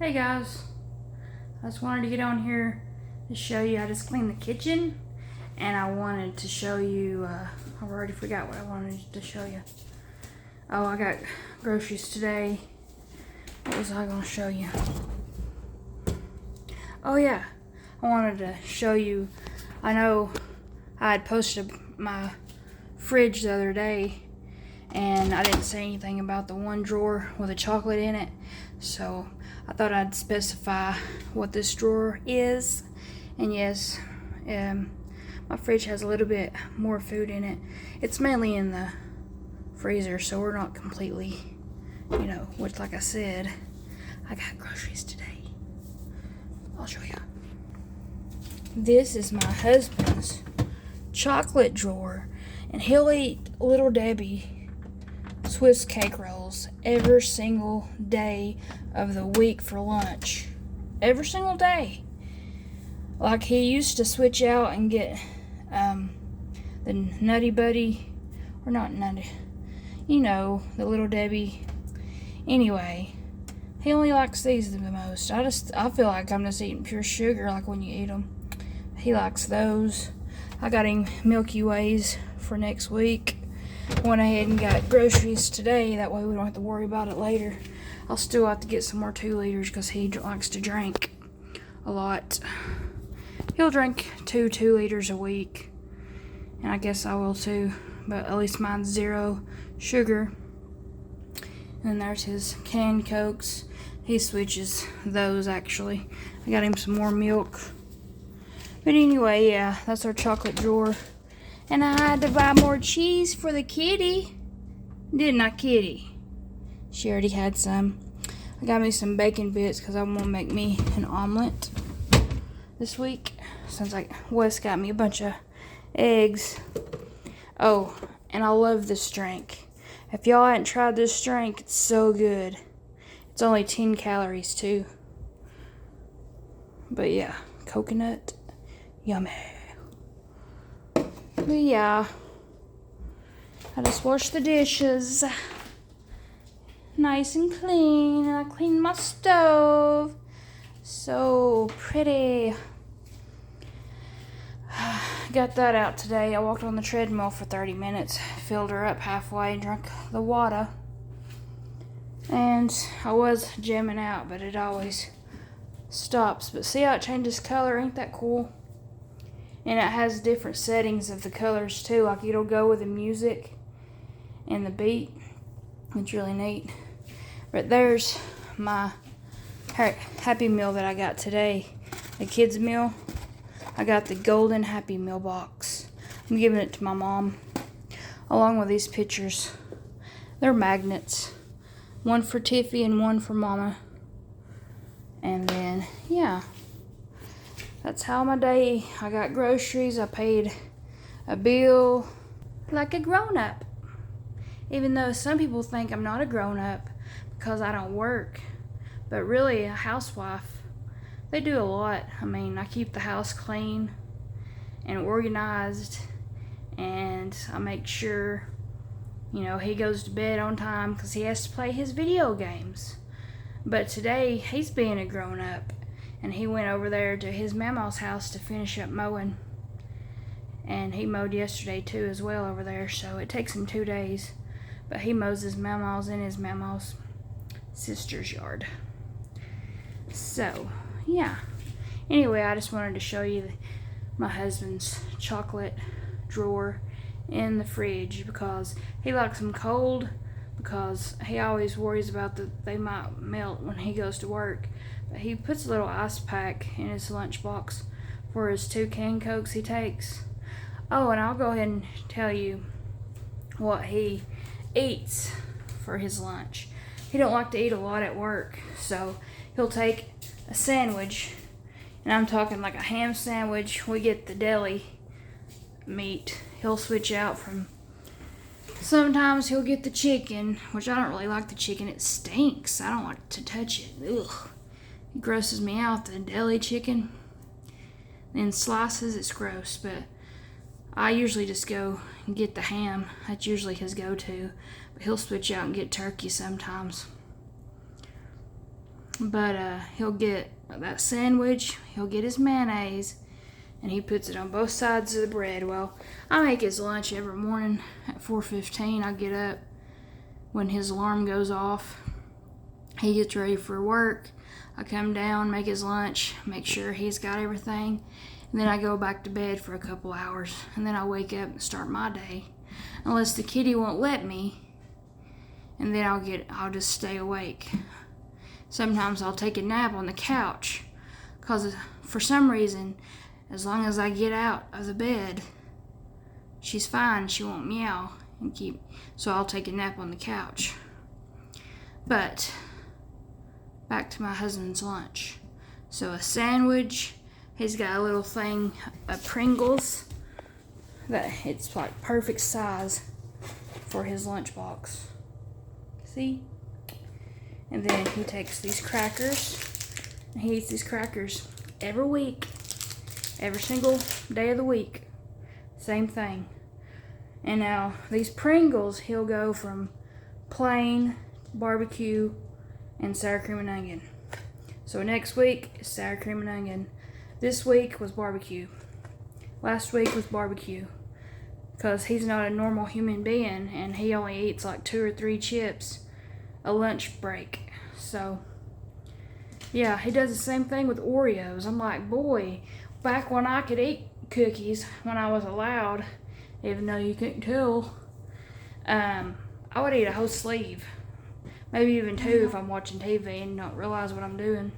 Hey guys, I just wanted to get on here to show you I just cleaned the kitchen, and I wanted to show you, I already forgot what I wanted to show you. Oh, I got groceries today. What was I gonna show you? Oh yeah, I wanted to show you, I know I had posted my fridge the other day and I didn't say anything about the one drawer with a chocolate in it, so I thought I'd specify what this drawer is. And yes, my fridge has a little bit more food in it. It's mainly in the freezer, so we're not completely, which, like I said, I got groceries today. I'll show you. This is my husband's chocolate drawer, and he'll eat Little Debbie Swiss cake rolls every single day of the week for lunch. Every single day. Like, he used to switch out and get the Nutty Buddy, or not Nutty, the Little Debbie. Anyway, he only likes these the most. I feel like I'm just eating pure sugar, like when you eat them. He likes those. I got him Milky Ways for next week. Went ahead and got groceries today, that way we don't have to worry about it later. I'll still have to get some more 2 liters because he likes to drink a lot. He'll drink 2 liters a week, and I guess I will too, but at least mine's 0 sugar. And there's his canned Cokes. He switches those, actually. I got him some more milk. But anyway, yeah, that's our chocolate drawer. And I had to buy more cheese for the kitty. Didn't I, kitty? She already had some. I got me some bacon bits because I want to make me an omelet this week. Since Wes got me a bunch of eggs. Oh, and I love this drink. If y'all hadn't tried this drink, it's so good. It's only 10 calories too. But yeah, coconut, yummy. But yeah, I just washed the dishes nice and clean, and I cleaned my stove. So pretty. Got that out today. I walked on the treadmill for 30 minutes, filled her up halfway, and drank the water. And I was jamming out, but it always stops. But see how it changes color? Ain't that cool? And it has different settings of the colors too. Like, it'll go with the music and the beat. It's really neat. But there's my Happy Meal that I got today. The kids' meal. I got the golden Happy Meal box. I'm giving it to my mom. Along with these pictures. They're magnets. One for Tiffy and one for Mama. And then, yeah. That's how my day. I got groceries. I paid a bill like a grown-up. Even though some people think I'm not a grown-up because I don't work. But really, a housewife, they do a lot. I mean, I keep the house clean and organized. And I make sure, he goes to bed on time because he has to play his video games. But today, he's being a grown-up. And he went over there to his mama's house to finish up mowing. And he mowed yesterday too as well over there. So it takes him 2 days. But he mows his mama's in his mama's sister's yard. So, yeah. Anyway, I just wanted to show you my husband's chocolate drawer in the fridge. Because he likes them cold. Because he always worries about that they might melt when he goes to work. But he puts a little ice pack in his lunchbox for his 2 canned Cokes he takes. Oh, and I'll go ahead and tell you what he eats for his lunch. He don't like to eat a lot at work, so he'll take a sandwich, and I'm talking like a ham sandwich. We get the deli meat. He'll switch out from. Sometimes he'll get the chicken, which I don't really like the chicken. It stinks. I don't like to touch it. Ugh. It grosses me out, the deli chicken. In slices, it's gross, but I usually just go and get the ham. That's usually his go-to. But he'll switch out and get turkey sometimes. But he'll get that sandwich, he'll get his mayonnaise, and he puts it on both sides of the bread. Well, I make his lunch every morning at 4:15. I get up when his alarm goes off. He gets ready for work. I come down, make his lunch, make sure he's got everything, and then I go back to bed for a couple hours, and then I wake up and start my day. Unless the kitty won't let me, and then I'll just stay awake. Sometimes I'll take a nap on the couch, because for some reason, as long as I get out of the bed, she's fine. She won't meow so I'll take a nap on the couch. But back to my husband's lunch. So a sandwich, he's got a little thing of Pringles that it's like perfect size for his lunchbox. See? And then he takes these crackers, and he eats these crackers every week, every single day of the week. Same thing. And now these Pringles, he'll go from plain, barbecue, and sour cream and onion. So next week is sour cream and onion. This week was barbecue. Last week was barbecue. Because he's not a normal human being, and he only eats like 2 or 3 chips a lunch break. So yeah, he does the same thing with Oreos. I'm like, boy, back when I could eat cookies, when I was allowed, even though you couldn't tell, I would eat a whole sleeve, maybe even 2 if I'm watching TV and don't realize what I'm doing.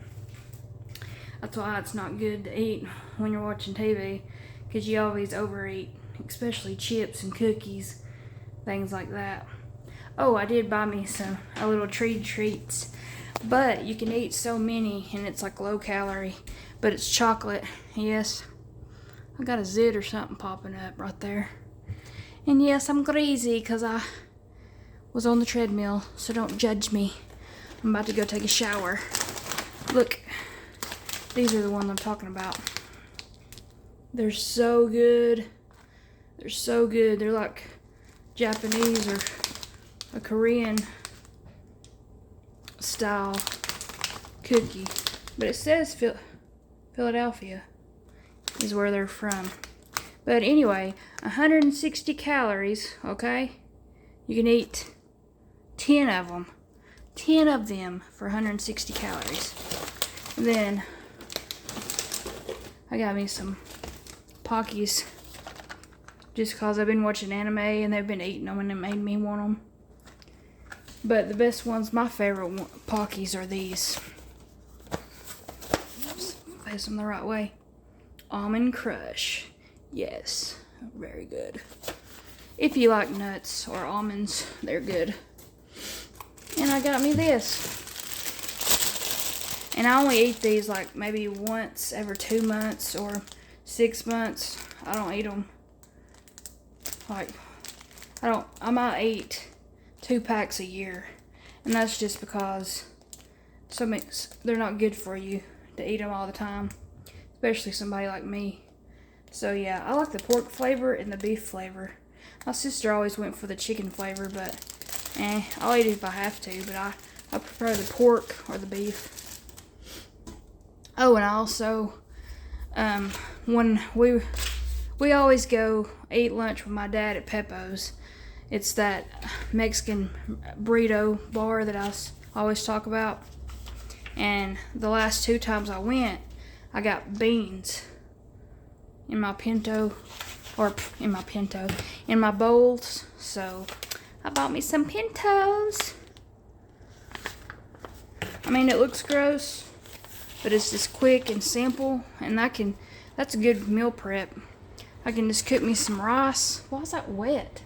That's why it's not good to eat when you're watching TV, because you always overeat, especially chips and cookies, things like that. Oh, I did buy me a little treats, but you can eat so many, and it's like low calorie, but it's chocolate. Yes, I got a zit or something popping up right there. And yes, I'm crazy because I was on the treadmill, so don't judge me. I'm about to go take a shower. Look, these are the ones I'm talking about. They're so good. They're so good. They're like Japanese or a Korean style cookie. But it says Philadelphia is where they're from. But anyway, 160 calories, okay? You can eat 10 of them. 10 of them for 160 calories. And then I got me some Pockies just because I've been watching anime and they've been eating them and it made me want them. But the best ones, my favorite Pockies are these. Face them the right way. Almond Crush. Yes, very good. If you like nuts or almonds, they're good. And I got me this. And I only eat these like maybe once every 2 months or 6 months. I don't eat them. I might eat 2 packs a year. And that's just because they're not good for you to eat them all the time. Especially somebody like me. So yeah, I like the pork flavor and the beef flavor. My sister always went for the chicken flavor, but I'll eat it if I have to, but I prefer the pork or the beef. Oh, and I also, when we always go eat lunch with my dad at Peppo's. It's that Mexican burrito bar that I always talk about. And the last 2 times I went, I got beans in my in my bowls. So I bought me some pintos. I mean, it looks gross, but it's just quick and simple, and that's a good meal prep. I can just cook me some rice. Why is that wet?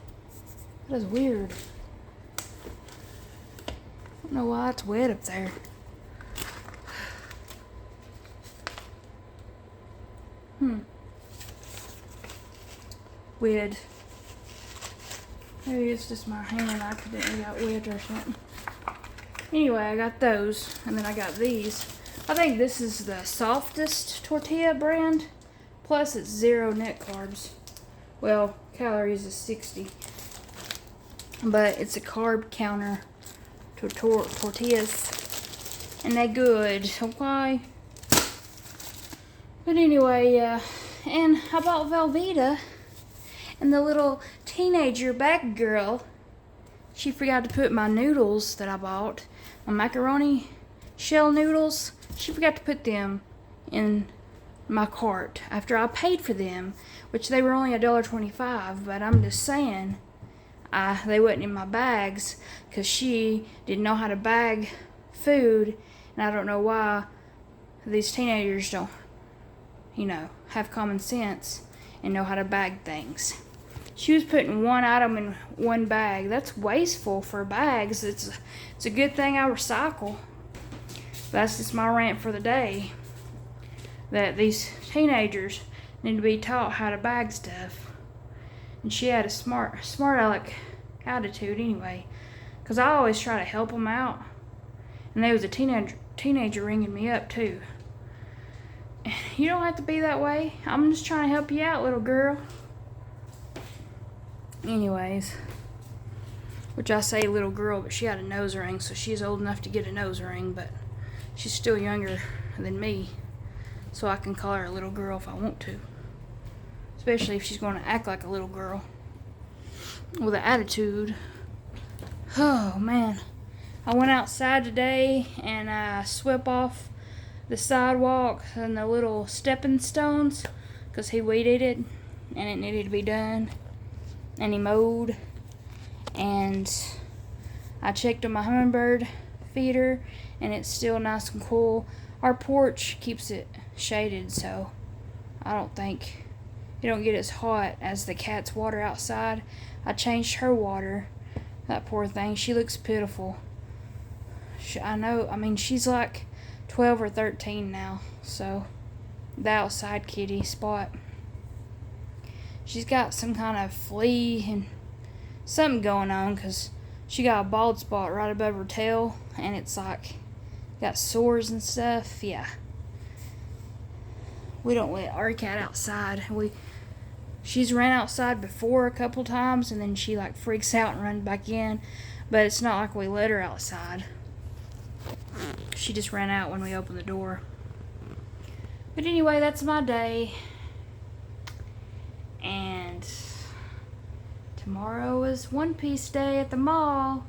That is weird. I don't know why it's wet up there. Weird. Maybe it's just my hand accidentally got wet or something. Anyway, I got those, and then I got these. I think this is the softest tortilla brand. Plus, it's 0 net carbs. Well, calories is 60. But it's a carb counter to tortillas. and they good, okay? But anyway, and I bought Velveeta, and the little teenager back girl, she forgot to put my noodles that I bought, my macaroni shell noodles, she forgot to put them in my cart after I paid for them, which they were only $1.25, but I'm just saying, they wasn't in my bags because she didn't know how to bag food, and I don't know why these teenagers don't, have common sense and know how to bag things. She was putting one item in one bag. That's wasteful for bags. It's a good thing I recycle. That's just my rant for the day. That these teenagers need to be taught how to bag stuff. And she had a smart aleck attitude anyway. Because I always try to help them out. And there was a teenager ringing me up too. You don't have to be that way. I'm just trying to help you out, little girl. Anyways, which I say little girl, but she had a nose ring, so she's old enough to get a nose ring, but she's still younger than me, so I can call her a little girl if I want to, especially if she's going to act like a little girl with an attitude. Oh man, I went outside today and I swept off the sidewalk and the little stepping stones because he weeded it and it needed to be done. And he mowed, and I checked on my hummingbird feeder, and it's still nice and cool. Our porch keeps it shaded, so I don't think it don't get as hot as the cat's water outside. I changed her water. That poor thing, she looks pitiful. She's like 12 or 13 now, so the outside kitty spot. She's got some kind of flea and something going on because she got a bald spot right above her tail and it's like got sores and stuff. Yeah. We don't let our cat outside. She's ran outside before a couple times and then she like freaks out and runs back in. But it's not like we let her outside. She just ran out when we opened the door. But anyway, that's my day. And tomorrow is One Piece Day at the mall.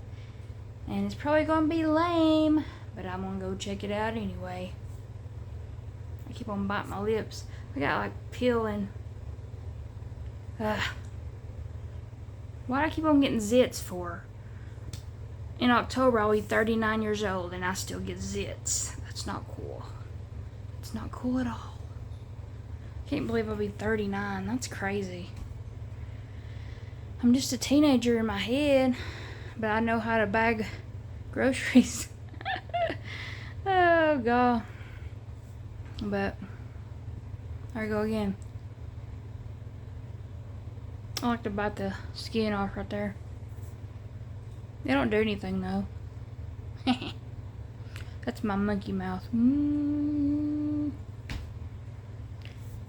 And it's probably going to be lame, but I'm going to go check it out anyway. I keep on biting my lips. I got like peeling. Why do I keep on getting zits for? In October I'll be 39 years old and I still get zits. That's not cool. It's not cool at all. Can't believe I'll be 39. That's crazy. I'm just a teenager in my head, but I know how to bag groceries. Oh, God. But, there we go again. I like to bite the skin off right there. They don't do anything, though. That's my monkey mouth.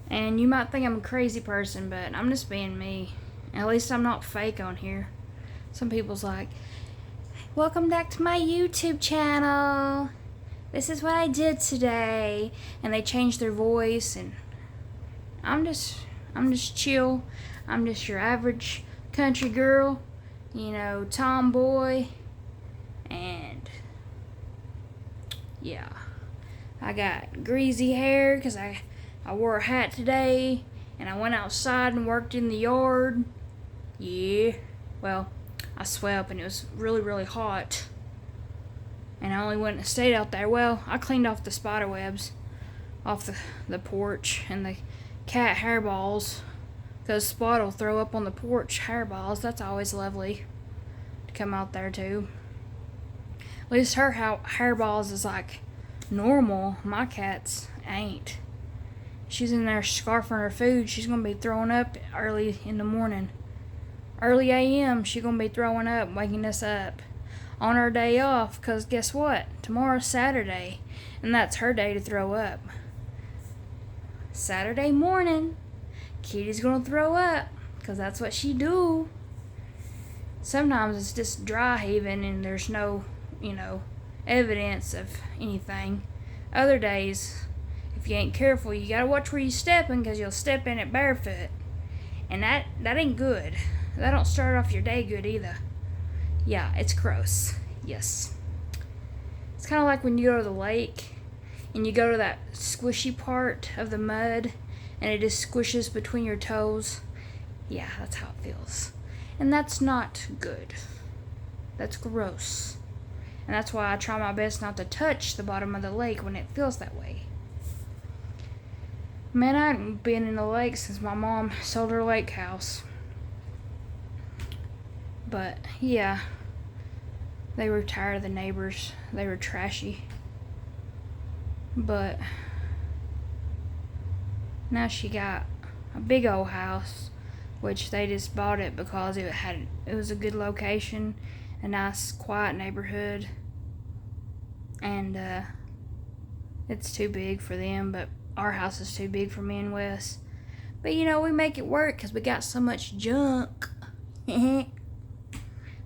And you might think I'm a crazy person, but I'm just being me. At least I'm not fake on here. Some people's like, welcome back to my YouTube channel. This is what I did today. And they change their voice and I'm just chill. I'm just your average country girl, tomboy. And yeah, I got greasy hair because I wore a hat today, and I went outside and worked in the yard. Yeah, well, I swept, and it was really, really hot. And I only went and stayed out there. Well, I cleaned off the spider webs off the porch and the cat hairballs, because Spot will throw up on the porch hairballs. That's always lovely to come out there, too. At least her hairballs is like normal. My cat's ain't. She's in there scarfing her food. She's going to be throwing up early in the morning. Early a.m. she's going to be throwing up, waking us up on her day off. Because guess what? Tomorrow's Saturday. And that's her day to throw up. Saturday morning, Kitty's going to throw up. Because that's what she do. Sometimes it's just dry heaving and there's no, evidence of anything. Other days, if you ain't careful, you gotta watch where you stepping, because you'll step in it barefoot. And that ain't good. That don't start off your day good either. Yeah, it's gross. Yes. It's kind of like when you go to the lake and you go to that squishy part of the mud and it just squishes between your toes. Yeah, that's how it feels. And that's not good. That's gross. And that's why I try my best not to touch the bottom of the lake when it feels that way. Man, I haven't been in the lake since my mom sold her lake house. But, yeah. They were tired of the neighbors. They were trashy. But now she got a big old house, which they just bought it because it was a good location, a nice quiet neighborhood, and it's too big for them, but our house is too big for me and Wes. But you know, we make it work because we got so much junk.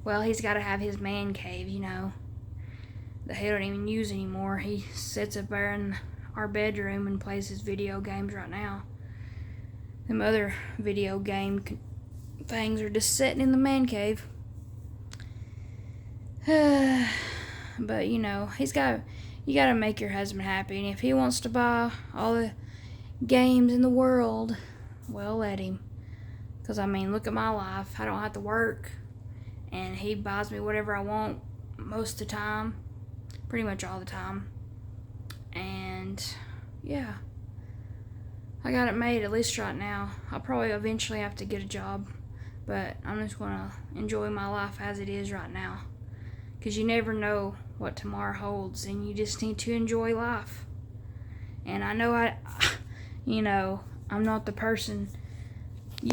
Well, he's got to have his man cave, you know, that he don't even use anymore. He sits up there in our bedroom and plays his video games right now. Them other video game things are just sitting in the man cave. But you know, you gotta make your husband happy, and if he wants to buy all the games in the world, well, let him. Because I mean, look at my life. I don't have to work, and he buys me whatever I want most of the time, pretty much all the time. And yeah, I got it made, at least right now. I'll probably eventually have to get a job, but I'm just gonna enjoy my life as it is right now, because you never know what tomorrow holds, and you just need to enjoy life. And I know I'm not the person.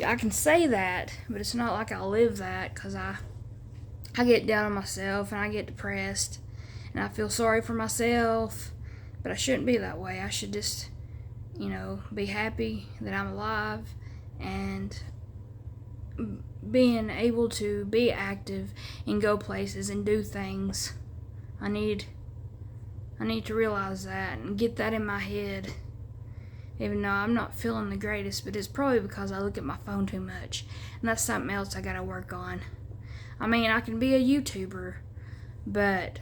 I can say that, but it's not like I live that, because I get down on myself and I get depressed and I feel sorry for myself, but I shouldn't be that way. I should just, be happy that I'm alive and being able to be active and go places and do things. I need to realize that and get that in my head. Even though I'm not feeling the greatest, but it's probably because I look at my phone too much. And that's something else I gotta work on. I mean, I can be a YouTuber, but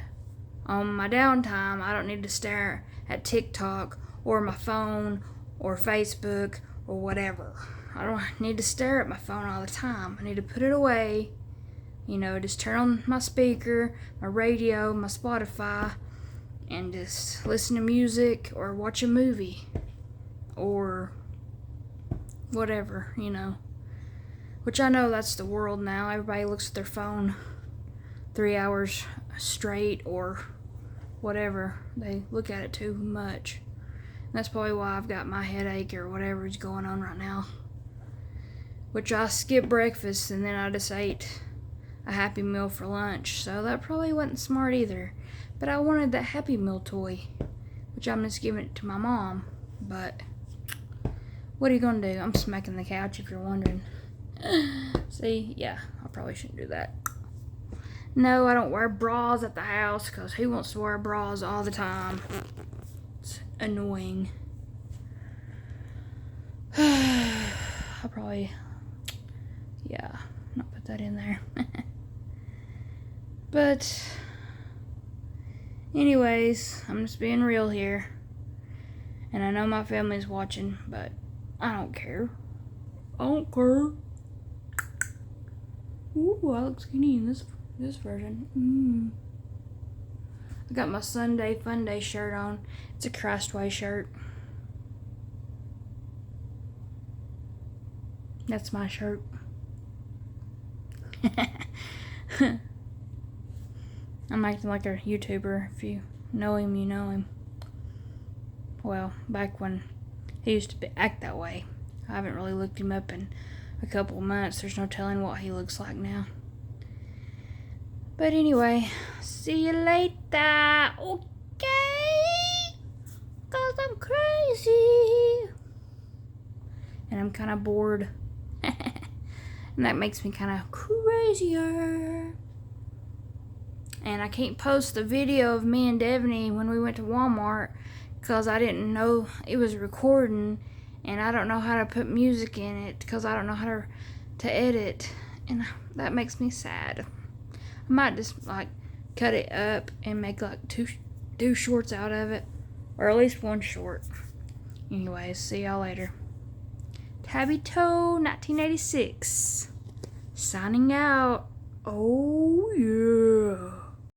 on my downtime, I don't need to stare at TikTok or my phone or Facebook or whatever. I don't need to stare at my phone all the time. I need to put it away. Just turn on my speaker, my radio, my Spotify, and just listen to music or watch a movie or whatever, Which I know that's the world now. Everybody looks at their phone 3 hours straight or whatever. They look at it too much. And that's probably why I've got my headache or whatever is going on right now. Which I skipped breakfast and then I just ate a Happy Meal for lunch. So that probably wasn't smart either. But I wanted that Happy Meal toy, which I'm just giving it to my mom. But what are you gonna do? I'm smacking the couch if you're wondering. See, yeah, I probably shouldn't do that. No, I don't wear bras at the house because who wants to wear bras all the time? It's annoying. I'll probably, not put that in there. But, anyways, I'm just being real here. And I know my family's watching, but I don't care. I don't care. Ooh, I look skinny in this version. I got my Sunday Fun Day shirt on. It's a Christway shirt. That's my shirt. I'm acting like a YouTuber. If you know him, you know him. Well, back when he used to act that way. I haven't really looked him up in a couple of months. There's no telling what he looks like now. But anyway, see you later. Okay? 'Cause I'm crazy. And I'm kind of bored. And that makes me kind of crazier. And I can't post the video of me and Devaney when we went to Walmart because I didn't know it was recording, and I don't know how to put music in it because I don't know how to edit, and that makes me sad. I might just like cut it up and make like two shorts out of it, or at least one short. Anyways, see y'all later. Tabby Toe 1986 signing out. Oh yeah.